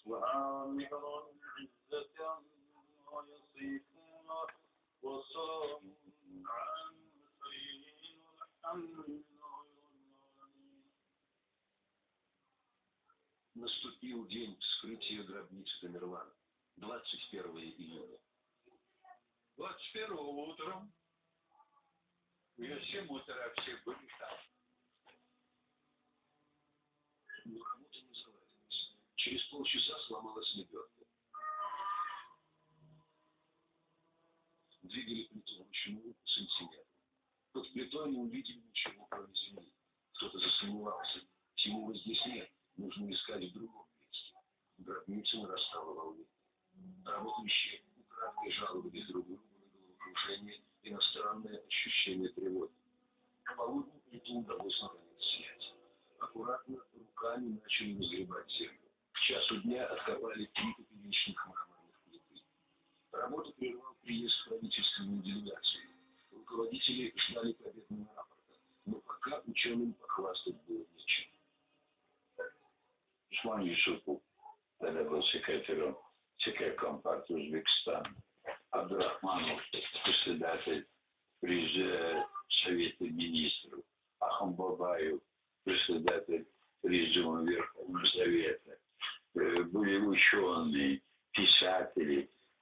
وآمرا عزة ويصفون وسلام على المرسلين والحمد لله. Наступил день вскрытия гробницы Тамерлана, 21 июня. 21-го утром, в 7 утра все были там. Но работа не заладилась. Через полчаса сломалась лебедка. Двигали плиту вручную сантиметр. Под плитой не увидели ничего, кроме земли. Кто-то засомневался. Тимура здесь нет. Нужно искать в другом месте. В гробнице нарастало волнение. Работающие украдкой жаловались друг другу на головокружение и на странное ощущение тревоги. К полудню плиту удалось наконец снять. Аккуратно руками начали разгребать землю. К часу дня откопали 3 поперечных мраморных плиты. Работу прервал приезд правительственной делегации. Руководители ждали победного рапорта, но пока ученым похвастать было нечем. Osman Yusupov, тогда был секретарем ЦК Компартии Узбекистана. Абдурахманов, председатель Совета министров. Ахам Бабаев, председатель Президиума Верховного Совета. Были ученые,